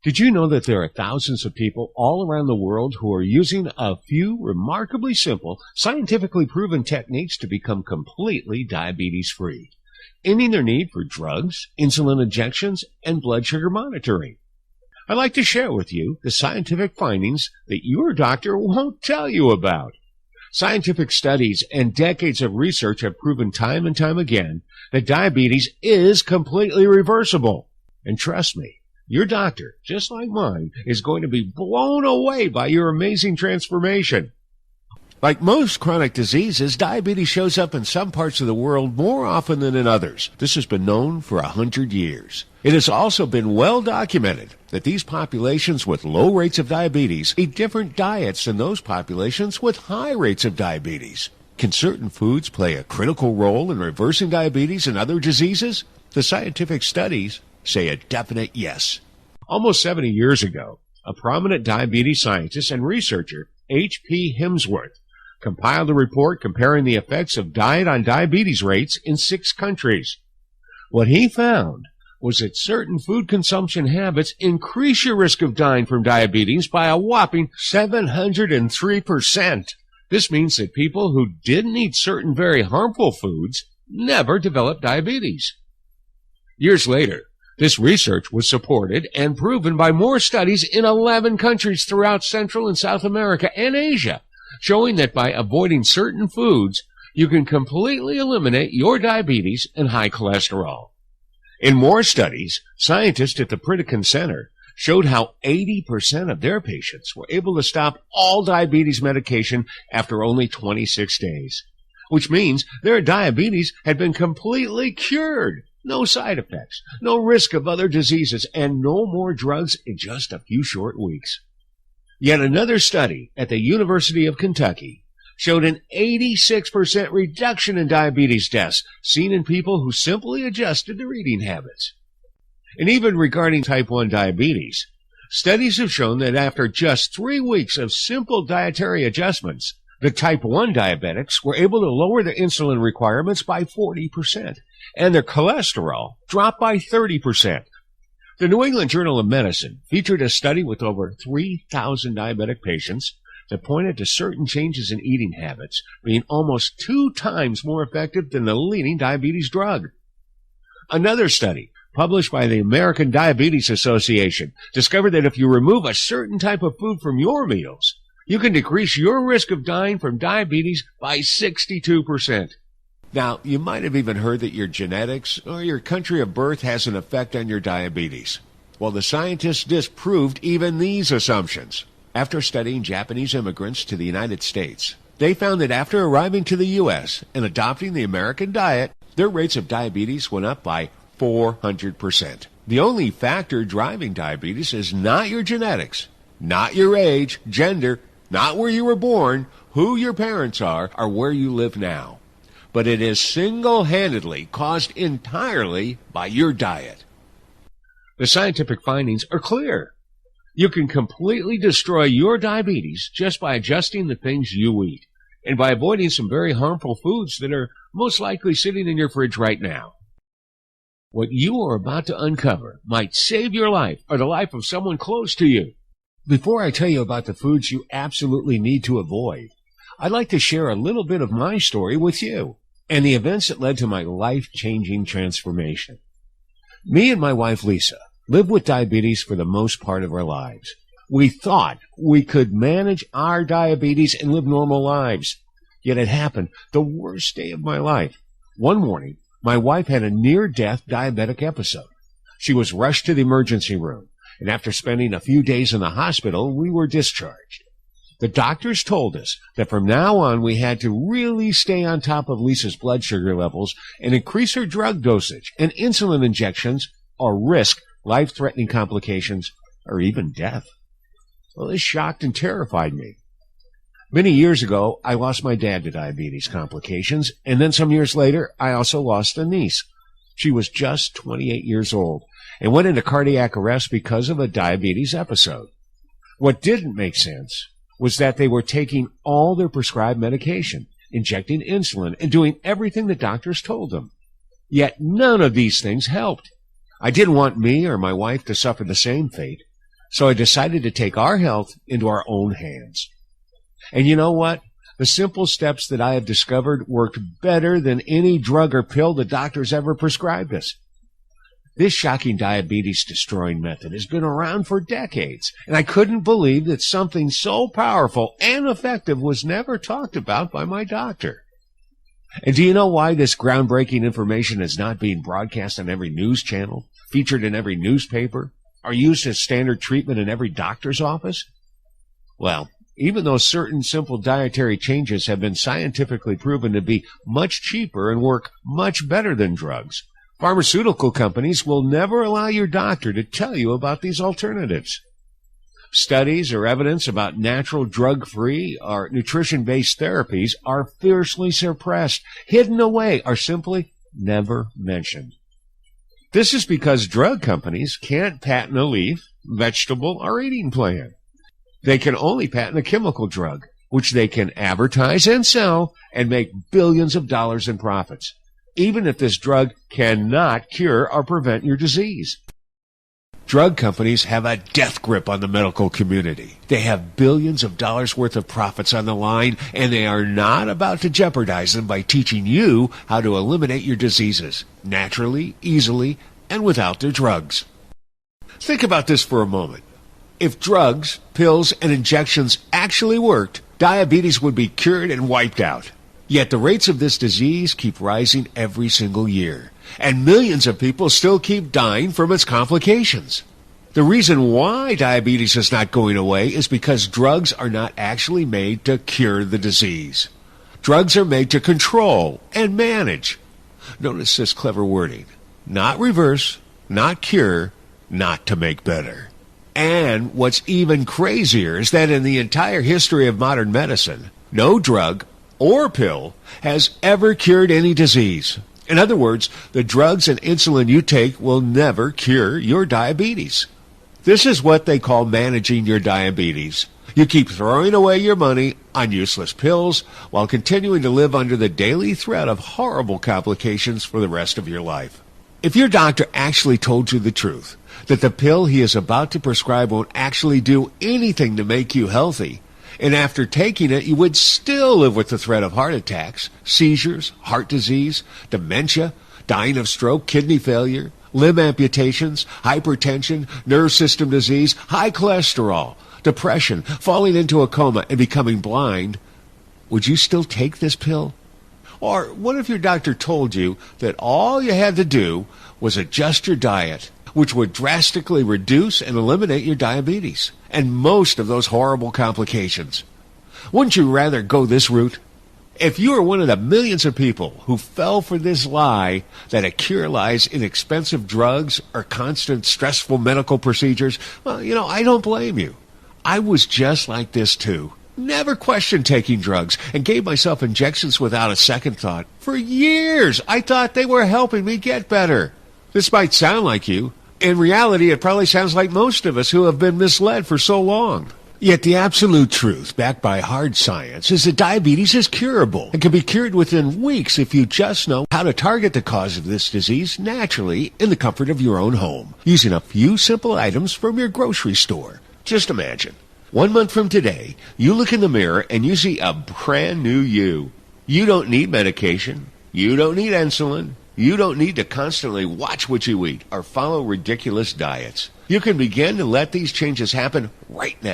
Did you know that there are thousands of people all around the world who are using a few remarkably simple, scientifically proven techniques to become completely diabetes-free, ending their need for drugs, insulin injections, and blood sugar monitoring? I'd like to share with you the scientific findings that your doctor won't tell you about. Scientific studies and decades of research have proven time and time again that diabetes is completely reversible. And trust me, your doctor, just like mine, is going to be blown away by your amazing transformation. Like most chronic diseases, diabetes shows up in some parts of the world more often than in others. This has been known for 100 years. It has also been well documented that these populations with low rates of diabetes eat different diets than those populations with high rates of diabetes. Can certain foods play a critical role in reversing diabetes and other diseases? The scientific studies say a definite yes. Almost 70 years ago, a prominent diabetes scientist and researcher, H.P. Hemsworth, compiled a report comparing the effects of diet on diabetes rates in 6 countries. What he found was that certain food consumption habits increase your risk of dying from diabetes by a whopping 703%. This means that people who didn't eat certain very harmful foods never developed diabetes. Years later, this research was supported and proven by more studies in 11 countries throughout Central and South America and Asia, showing that by avoiding certain foods, you can completely eliminate your diabetes and high cholesterol. In more studies, scientists at the Pritikin Center showed how 80% of their patients were able to stop all diabetes medication after only 26 days, which means their diabetes had been completely cured. No side effects, no risk of other diseases, and no more drugs in just a few short weeks. Yet another study at the University of Kentucky showed an 86% reduction in diabetes deaths seen in people who simply adjusted their eating habits. And even regarding type 1 diabetes, studies have shown that after just 3 weeks of simple dietary adjustments, the type 1 diabetics were able to lower their insulin requirements by 40%, and their cholesterol dropped by 30%. The New England Journal of Medicine featured a study with over 3,000 diabetic patients that pointed to certain changes in eating habits being almost 2 times more effective than the leading diabetes drug. Another study, published by the American Diabetes Association, discovered that if you remove a certain type of food from your meals, you can decrease your risk of dying from diabetes by 62%. Now, you might have even heard that your genetics or your country of birth has an effect on your diabetes. Well, the scientists disproved even these assumptions. After studying Japanese immigrants to the United States, they found that after arriving to the U.S. and adopting the American diet, their rates of diabetes went up by 400%. The only factor driving diabetes is not your genetics, not your age, gender, not where you were born, who your parents are, or where you live now. But it is single-handedly caused entirely by your diet. The scientific findings are clear. You can completely destroy your diabetes just by adjusting the things you eat and by avoiding some very harmful foods that are most likely sitting in your fridge right now. What you are about to uncover might save your life or the life of someone close to you. Before I tell you about the foods you absolutely need to avoid, I'd like to share a little bit of my story with you and the events that led to my life-changing transformation. Me and my wife, Lisa, lived with diabetes for the most part of our lives. We thought we could manage our diabetes and live normal lives. Yet it happened the worst day of my life. One morning, my wife had a near-death diabetic episode. She was rushed to the emergency room, and after spending a few days in the hospital, we were discharged. The doctors told us that from now on we had to really stay on top of Lisa's blood sugar levels and increase her drug dosage and insulin injections or risk life-threatening complications or even death. Well, this shocked and terrified me. Many years ago, I lost my dad to diabetes complications, and then some years later, I also lost a niece. She was just 28 years old and went into cardiac arrest because of a diabetes episode. What didn't make sense was that they were taking all their prescribed medication, injecting insulin, and doing everything the doctors told them. Yet none of these things helped. I didn't want me or my wife to suffer the same fate, So I decided to take our health into our own hands. And you know what? The simple steps that I have discovered worked better than any drug or pill the doctors ever prescribed us. This shocking diabetes-destroying method has been around for decades, and I couldn't believe that something so powerful and effective was never talked about by my doctor. And do you know why this groundbreaking information is not being broadcast on every news channel, featured in every newspaper, or used as standard treatment in every doctor's office? Well, even though certain simple dietary changes have been scientifically proven to be much cheaper and work much better than drugs, pharmaceutical companies will never allow your doctor to tell you about these alternatives. Studies or evidence about natural drug-free or nutrition-based therapies are fiercely suppressed, hidden away, or simply never mentioned. This is because drug companies can't patent a leaf, vegetable, or eating plan. They can only patent a chemical drug, which they can advertise and sell and make billions of dollars in profits, even if this drug cannot cure or prevent your disease. Drug companies have a death grip on the medical community. They have billions of dollars worth of profits on the line, and they are not about to jeopardize them by teaching you how to eliminate your diseases naturally, easily, and without their drugs. Think about this for a moment. If drugs, pills, and injections actually worked, diabetes would be cured and wiped out. Yet the rates of this disease keep rising every single year, and millions of people still keep dying from its complications. The reason why diabetes is not going away is because drugs are not actually made to cure the disease. Drugs are made to control and manage. Notice this clever wording. Not reverse, not cure, not to make better. And what's even crazier is that in the entire history of modern medicine, no drug or pill has ever cured any disease. In other words, the drugs and insulin you take will never cure your diabetes. This is what they call managing your diabetes. You keep throwing away your money on useless pills while continuing to live under the daily threat of horrible complications for the rest of your life. If your doctor actually told you the truth, that the pill he is about to prescribe won't actually do anything to make you healthy, and after taking it, you would still live with the threat of heart attacks, seizures, heart disease, dementia, dying of stroke, kidney failure, limb amputations, hypertension, nerve system disease, high cholesterol, depression, falling into a coma, and becoming blind, would you still take this pill? Or what if your doctor told you that all you had to do was adjust your diet, which would drastically reduce and eliminate your diabetes and most of those horrible complications? Wouldn't you rather go this route? If you are one of the millions of people who fell for this lie that a cure lies in expensive drugs or constant stressful medical procedures, well, I don't blame you. I was just like this too. Never questioned taking drugs and gave myself injections without a second thought. For years, I thought they were helping me get better. This might sound like you. In reality, it probably sounds like most of us who have been misled for so long. Yet the absolute truth, backed by hard science, is that diabetes is curable and can be cured within weeks if you just know how to target the cause of this disease naturally in the comfort of your own home, using a few simple items from your grocery store. Just imagine, 1 month from today, you look in the mirror and you see a brand new you. You don't need medication. You don't need insulin. You don't need to constantly watch what you eat or follow ridiculous diets. You can begin to let these changes happen right now.